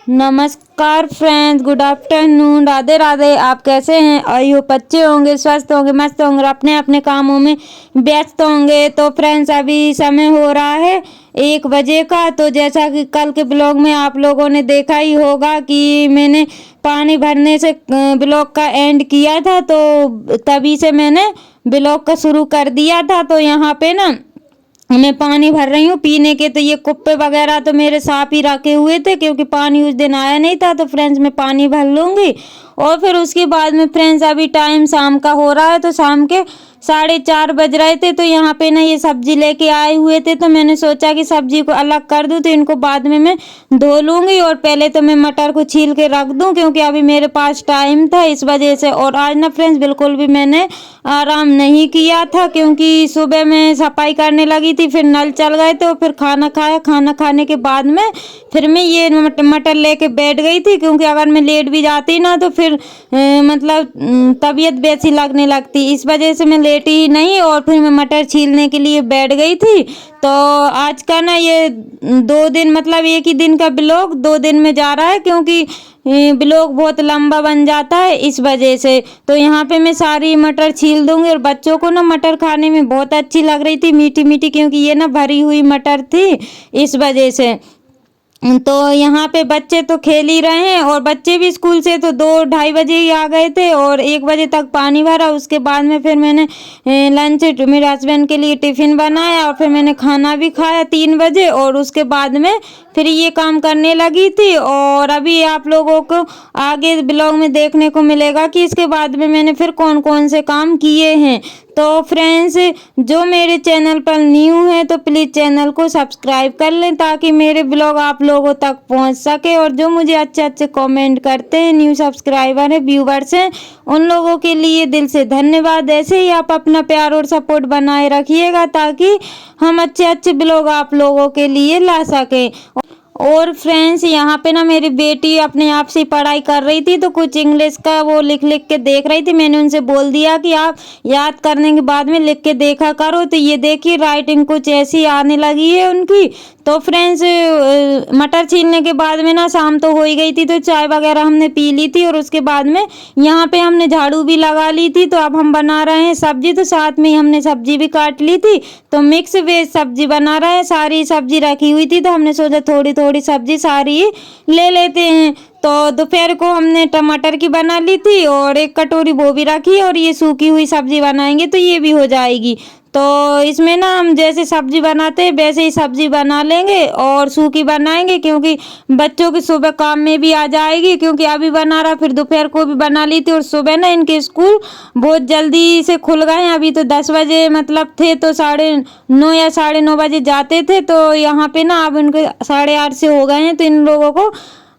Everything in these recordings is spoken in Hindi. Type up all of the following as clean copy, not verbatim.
नमस्कार friends, good afternoon, Radhe Radhe. आप कैसे हैं? आई होप अच्छे होंगे, स्वस्थ होंगे, मस्त होंगे, अपने अपने कामों में व्यस्त होंगे। तो फ्रेंड्स, अभी समय हो रहा है 1 बजे का। तो जैसा कि कल के ब्लॉग में आप लोगों ने देखा ही होगा कि मैंने पानी भरने से ब्लॉग का एंड किया था, तो तभी से मैंने ब्लॉग का शुरू कर दिया था। तो यहाँ पे ना मैं पानी भर रही हूँ पीने के। तो ये कुप्पे वगैरह तो मेरे साफ ही रखे हुए थे क्योंकि पानी उस दिन आया नहीं था। तो फ्रेंड्स, मैं पानी भर लूँगी और फिर उसके बाद में फ्रेंड्स, अभी टाइम शाम का हो रहा है, तो शाम के 4:30 बज रहे थे। तो यहाँ पे ना ये सब्जी लेके आए हुए थे, तो मैंने सोचा कि सब्जी को अलग कर दूँ, तो इनको बाद में मैं धो लूँगी। और पहले तो मैं मटर को छील के रख दूँ क्योंकि अभी मेरे पास टाइम था, इस वजह से। और आज ना फ्रेंड्स, बिल्कुल भी मैंने आराम नहीं किया था क्योंकि सुबह मैं सफाई करने लगी थी, फिर नल चल गए थे, फिर खाना खाया। खाना खाने के बाद में फिर मैं ये मटर लेके बैठ गई थी क्योंकि अगर मैं लेट भी जाती ना तो फिर मतलब तबीयत वैसी लगने लगती। इस वजह से मैं लेटी ही नहीं और फिर मैं मटर छीलने के लिए बैठ गई थी। तो आज का ना ये 2 दिन, मतलब एक ही दिन का ब्लॉग 2 दिन में जा रहा है क्योंकि ब्लॉग बहुत लंबा बन जाता है, इस वजह से। तो यहाँ पे मैं सारी मटर छील दूंगी। और बच्चों को ना मटर खाने में बहुत अच्छी लग रही थी, मीठी मीठी, क्योंकि ये ना भरी हुई मटर थी, इस वजह से। तो यहाँ पे बच्चे तो खेल ही रहे हैं और बच्चे भी स्कूल से तो 2-2:30 बजे ही आ गए थे और 1 बजे तक पानी भरा। उसके बाद में फिर मैंने लंच मेरे हस्बैंड के लिए टिफ़िन बनाया और फिर मैंने खाना भी खाया 3 बजे। और उसके बाद में फिर ये काम करने लगी थी। और अभी आप लोगों को आगे ब्लॉग में देखने को मिलेगा कि इसके बाद में मैंने फिर कौन कौन से काम किए हैं। तो फ्रेंड्स, जो मेरे चैनल पर न्यू है तो प्लीज़ चैनल को सब्सक्राइब कर लें ताकि मेरे ब्लॉग आप लोगों तक पहुंच सके। और जो मुझे अच्छे अच्छे कमेंट करते हैं, न्यू सब्सक्राइबर है, व्यूवर्स हैं, उन लोगों के लिए दिल से धन्यवाद। ऐसे ही आप अपना प्यार और सपोर्ट बनाए रखिएगा ताकि हम अच्छे अच्छे ब्लॉग आप लोगों के लिए ला सकें। और फ्रेंड्स, यहाँ पे ना मेरी बेटी अपने आप से पढ़ाई कर रही थी, तो कुछ इंग्लिश का वो लिख लिख के देख रही थी। मैंने उनसे बोल दिया कि आप याद करने के बाद में लिख के देखा करो। तो ये देखिए, राइटिंग कुछ ऐसी आने लगी है उनकी। तो फ्रेंड्स, मटर छीलने के बाद में ना शाम तो हो ही गई थी, तो चाय वगैरह हमने पी ली थी। और उसके बाद में यहाँ पे हमने झाड़ू भी लगा ली थी। तो अब हम बना रहे हैं सब्जी, तो साथ में ही हमने सब्जी भी काट ली थी। तो मिक्स वेज सब्जी बना रहे हैं। सारी सब्जी रखी हुई थी तो हमने सोचा थोड़ी थोड़ी सब्जी सारी ले लेते हैं। तो दोपहर को हमने टमाटर की बना ली थी और 1 कटोरी वो भी रखी। और ये सूखी हुई सब्जी बनाएंगे तो ये भी हो जाएगी। तो इसमें ना हम जैसे सब्जी बनाते हैं वैसे ही सब्जी बना लेंगे और सूखी बनाएंगे क्योंकि बच्चों की सुबह काम में भी आ जाएगी। क्योंकि अभी बना रहा, फिर दोपहर को भी बना ली थी। और सुबह ना इनके स्कूल बहुत जल्दी से खुल गए हैं। अभी तो 10 बजे मतलब थे, तो 9:30 या 9:30 बजे जाते थे। तो यहाँ पे ना अब उनके 8:30 से हो गए हैं, तो इन लोगों को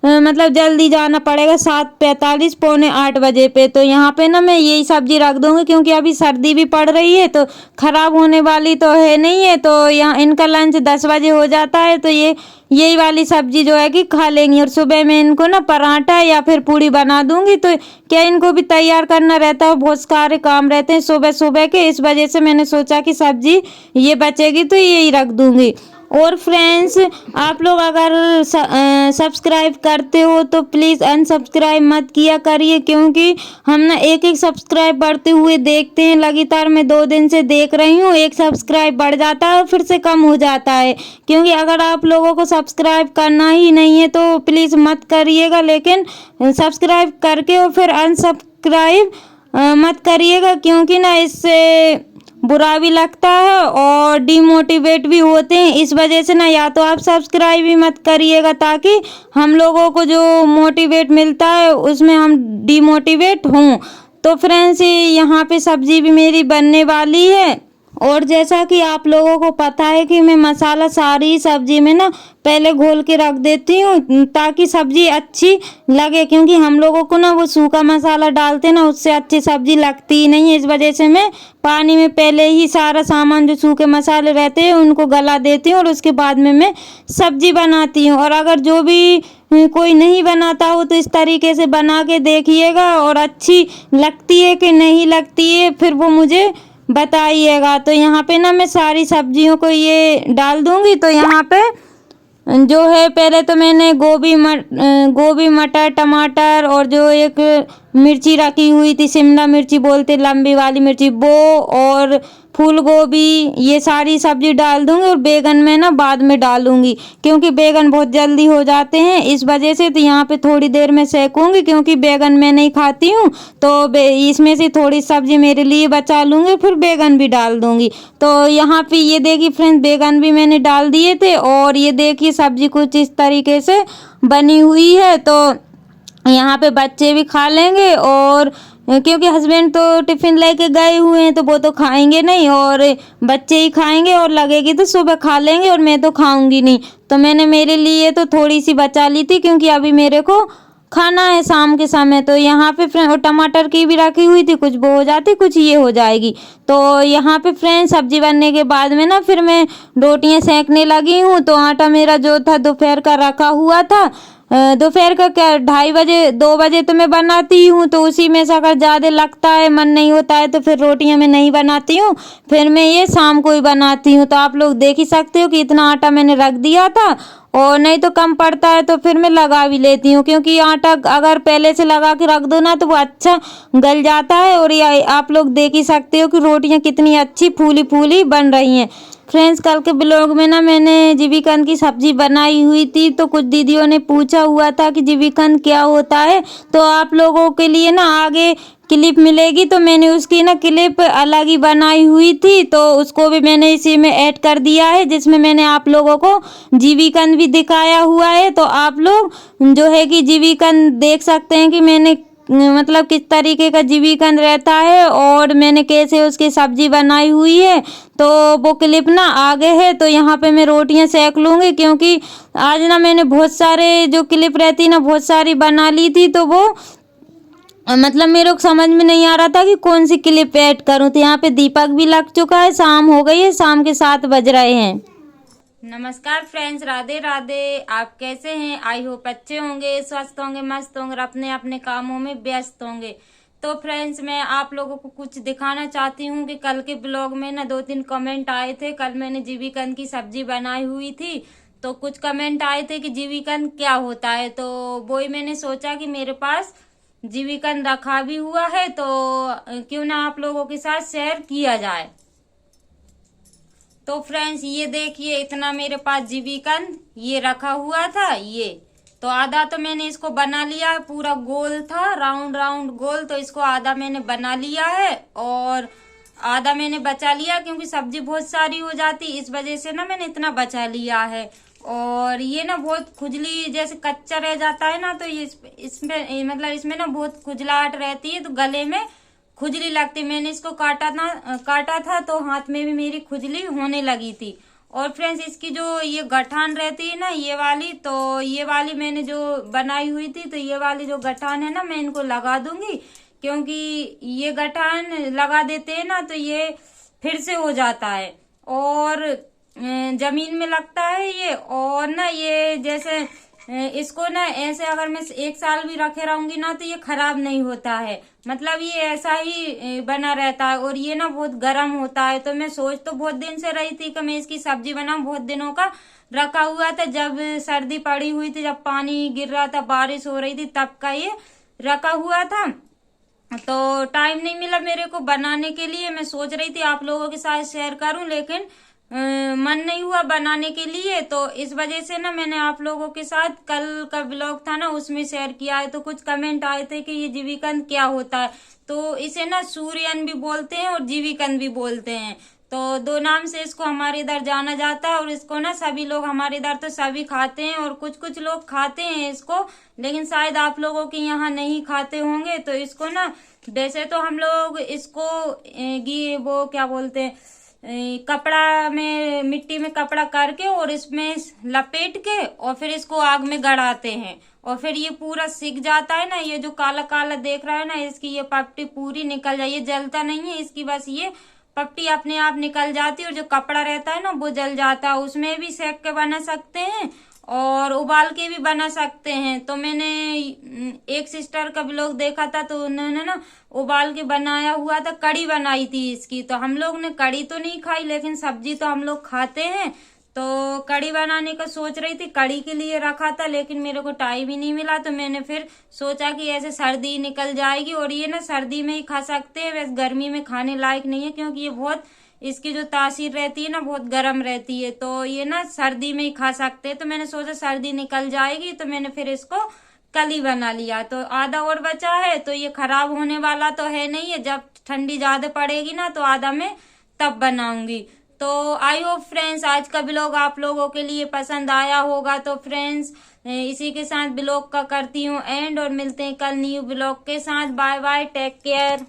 मतलब जल्दी जाना पड़ेगा 7:45 पौने 8 बजे पे। तो यहाँ पे ना मैं यही सब्जी रख दूँगी क्योंकि अभी सर्दी भी पड़ रही है, तो ख़राब होने वाली तो है नहीं है। तो यहाँ इनका लंच 10 बजे हो जाता है, तो यही वाली सब्जी जो है कि खा लेंगी। और सुबह में इनको ना पराठा या फिर पूड़ी बना दूंगी। तो क्या इनको भी तैयार करना रहता है, बहुत सारे काम रहते हैं सुबह सुबह के, इस वजह से मैंने सोचा कि सब्जी ये बचेगी तो यही रख दूंगी। और फ्रेंड्स, आप लोग अगर सब्सक्राइब करते हो तो प्लीज़ अनसब्सक्राइब मत किया करिए क्योंकि हम ना एक एक सब्सक्राइब बढ़ते हुए देखते हैं। लगातार मैं 2 दिन से देख रही हूँ, 1 सब्सक्राइब बढ़ जाता है और फिर से कम हो जाता है। क्योंकि अगर आप लोगों को सब्सक्राइब करना ही नहीं है तो प्लीज़ मत करिएगा, लेकिन सब्सक्राइब करके और फिर अनसब्सक्राइब मत करिएगा क्योंकि ना इससे बुरा भी लगता है और डिमोटिवेट भी होते हैं। इस वजह से ना या तो आप सब्सक्राइब भी मत करिएगा ताकि हम लोगों को जो मोटिवेट मिलता है उसमें हम डिमोटिवेट हों। तो फ्रेंड्स, यहाँ पे सब्जी भी मेरी बनने वाली है। और जैसा कि आप लोगों को पता है कि मैं मसाला सारी सब्जी में ना पहले घोल के रख देती हूँ ताकि सब्जी अच्छी लगे। क्योंकि हम लोगों को ना वो सूखा मसाला डालते ना, उससे अच्छी सब्जी लगती ही नहीं है। इस वजह से मैं पानी में पहले ही सारा सामान जो सूखे मसाले रहते हैं उनको गला देती हूँ और उसके बाद में मैं सब्जी बनाती हूँ। और अगर जो भी कोई नहीं बनाता हो तो इस तरीके से बना के देखिएगा और अच्छी लगती है कि नहीं लगती है फिर वो मुझे बताइएगा। तो यहाँ पे ना मैं सारी सब्जियों को ये डाल दूँगी। तो यहाँ पे जो है पहले तो मैंने गोभी मटर टमाटर और जो एक मिर्ची रखी हुई थी, शिमला मिर्ची बोलते लंबी वाली मिर्ची, वो और फूल गोभी, ये सारी सब्जी डाल दूंगी और बैगन में ना बाद में डालूंगी क्योंकि बैगन बहुत जल्दी हो जाते हैं इस वजह से। तो यहाँ पे थोड़ी देर में सेकूंगी क्योंकि बैगन मैं नहीं खाती हूँ, तो इसमें से थोड़ी सब्जी मेरे लिए बचा लूंगी, फिर बैगन भी डाल दूंगी। तो यहाँ पे ये देखिए फ्रेंड्स, बैगन भी मैंने डाल दिए थे और ये देखिए सब्जी कुछ इस तरीके से बनी हुई है। तो यहाँ पे बच्चे भी खा लेंगे और क्योंकि हस्बैंड तो टिफिन लेके गए हुए हैं तो वो तो खाएंगे नहीं और बच्चे ही खाएंगे और लगेगी तो सुबह खा लेंगे और मैं तो खाऊंगी नहीं। तो मैंने मेरे लिए तो थोड़ी सी बचा ली थी क्योंकि अभी मेरे को खाना है शाम के समय। तो यहाँ पे फ्रेंड और टमाटर की भी रखी हुई थी, कुछ वो हो जाती कुछ ये हो जाएगी। तो यहाँ पे फ्रेंड सब्जी बनने के बाद में ना फिर मैं रोटियां सेकने लगी हूँ। तो आटा मेरा जो था दोपहर का रखा हुआ था, दोपहर का क्या 2:30 2 बजे तो मैं बनाती हूँ, तो उसी में से अगर ज़्यादा लगता है मन नहीं होता है तो फिर रोटियां मैं नहीं बनाती हूँ, फिर मैं ये शाम को ही बनाती हूँ। तो आप लोग देख ही सकते हो कि इतना आटा मैंने रख दिया था और नहीं तो कम पड़ता है तो फिर मैं लगा भी लेती हूँ क्योंकि आटा अगर पहले से लगा के रख दो ना तो वो अच्छा गल जाता है। और ये आप लोग देख ही सकते हो कि रोटियां कितनी अच्छी फूली फूली बन रही हैं। फ्रेंड्स कल के ब्लॉग में ना मैंने जीविकंद की सब्जी बनाई हुई थी, तो कुछ दीदियों ने पूछा हुआ था कि जीविकंद क्या होता है, तो आप लोगों के लिए ना आगे क्लिप मिलेगी। तो मैंने उसकी ना क्लिप अलग ही बनाई हुई थी, तो उसको भी मैंने इसी में ऐड कर दिया है जिसमें मैंने आप लोगों को जीविकंद भी दिखाया हुआ है। तो आप लोग जो है कि जीविकंद देख सकते हैं कि मैंने मतलब किस तरीके का जीविकंद रहता है और मैंने कैसे उसकी सब्जी बनाई हुई है। तो वो क्लिप ना आगे है, तो यहाँ पे मैं रोटियां सेक लूँगी क्योंकि आज ना मैंने बहुत सारे जो क्लिप रहती ना बहुत सारी बना ली थी, तो वो मतलब मेरे को समझ में नहीं आ रहा था कि कौन सी क्लिप ऐड करूँ। तो यहाँ पे दीपक भी लग चुका है, शाम हो गई है, शाम के 7 बज रहे हैं। नमस्कार फ्रेंड्स, राधे राधे। आप कैसे हैं? आई होप अच्छे होंगे, स्वस्थ होंगे, मस्त होंगे और अपने अपने कामों में व्यस्त होंगे। तो फ्रेंड्स मैं आप लोगों को कुछ दिखाना चाहती हूँ कि कल के ब्लॉग में ना 2-3 कमेंट आए थे। कल मैंने जीविकंद की सब्जी बनाई हुई थी, तो कुछ कमेंट आए थे कि जीविकंद क्या होता है, तो वही मैंने सोचा कि मेरे पास जीविकंद रखा भी हुआ है तो क्यों ना आप लोगों के साथ शेयर किया जाए। तो फ्रेंड्स ये देखिए इतना मेरे पास जीविकंद ये रखा हुआ था, ये तो आधा तो मैंने इसको बना लिया है, पूरा गोल था राउंड राउंड गोल, तो इसको आधा मैंने बना लिया है और आधा मैंने बचा लिया क्योंकि सब्जी बहुत सारी हो जाती इस वजह से ना मैंने इतना बचा लिया है। और ये ना बहुत खुजली जैसे कच्चा रह जाता है ना, तो ये इसमें मतलब इसमें ना बहुत खुजलाहट रहती है, तो गले में खुजली लगती। मैंने इसको काटा था तो हाथ में भी मेरी खुजली होने लगी थी। और फ्रेंड्स इसकी जो ये गठान रहती है ना ये वाली, तो ये वाली मैंने जो बनाई हुई थी, तो ये वाली जो गठान है ना मैं इनको लगा दूंगी क्योंकि ये गठान लगा देते हैं ना तो ये फिर से हो जाता है और जमीन में लगता है ये। और ना ये जैसे इसको ना ऐसे अगर मैं 1 साल भी रखे रहूंगी ना तो ये खराब नहीं होता है, मतलब ये ऐसा ही बना रहता है। और ये ना बहुत गर्म होता है, तो मैं सोच तो बहुत दिन से रही थी कि मैं इसकी सब्जी बनाऊं, बहुत दिनों का रखा हुआ था, जब सर्दी पड़ी हुई थी, जब पानी गिर रहा था, बारिश हो रही थी, तब का ये रखा हुआ था। तो टाइम नहीं मिला मेरे को बनाने के लिए। मैं सोच रही थी आप लोगों के साथ शेयर करूं लेकिन मन नहीं हुआ बनाने के लिए, तो इस वजह से ना मैंने आप लोगों के साथ कल का ब्लॉग था ना उसमें शेयर किया है। तो कुछ कमेंट आए थे कि ये जीविकंद क्या होता है, तो इसे ना सूर्यन भी बोलते हैं और जीविकंद भी बोलते हैं, तो 2 नाम से इसको हमारे इधर जाना जाता है। और इसको ना सभी लोग हमारे इधर तो सभी खाते हैं और कुछ कुछ लोग खाते हैं इसको, लेकिन शायद आप लोगों के यहाँ नहीं खाते होंगे। तो इसको ना वैसे तो हम लोग इसको वो क्या बोलते हैं, कपड़ा में मिट्टी में कपड़ा करके और इसमें लपेट के और फिर इसको आग में गड़ाते हैं और फिर ये पूरा सिक जाता है ना, ये जो काला काला देख रहा है ना इसकी ये पपटी पूरी निकल जाए, ये जलता नहीं है इसकी, बस ये पपटी अपने आप निकल जाती है और जो कपड़ा रहता है ना वो जल जाता है। उसमें भी सेक के बना सकते हैं और उबाल के भी बना सकते हैं। तो मैंने एक सिस्टर का ब्लॉग देखा था तो उन्होंने ना उबाल के बनाया हुआ था, कड़ी बनाई थी इसकी, तो हम लोग ने कड़ी तो नहीं खाई लेकिन सब्जी तो हम लोग खाते हैं। तो कड़ी बनाने का सोच रही थी, कड़ी के लिए रखा था, लेकिन मेरे को टाइम ही नहीं मिला। तो मैंने फिर सोचा कि ऐसे सर्दी निकल जाएगी, और ये ना सर्दी में ही खा सकते हैं, वैसे गर्मी में खाने लायक नहीं है, क्योंकि ये बहुत, इसकी जो तासीर रहती है ना बहुत गर्म रहती है, तो ये ना सर्दी में ही खा सकते हैं। तो मैंने सोचा सर्दी निकल जाएगी, तो मैंने फिर इसको कल ही बना लिया। तो आधा और बचा है, तो ये खराब होने वाला तो है नहीं है, जब ठंडी ज्यादा पड़ेगी ना तो आधा मैं तब बनाऊंगी। तो आई होप फ्रेंड्स आज का ब्लॉग आप लोगों के लिए पसंद आया होगा। तो फ्रेंड्स इसी के साथ ब्लॉग का करती हूँ एंड, और मिलते हैं कल न्यू ब्लॉग के साथ। Bye bye, take care.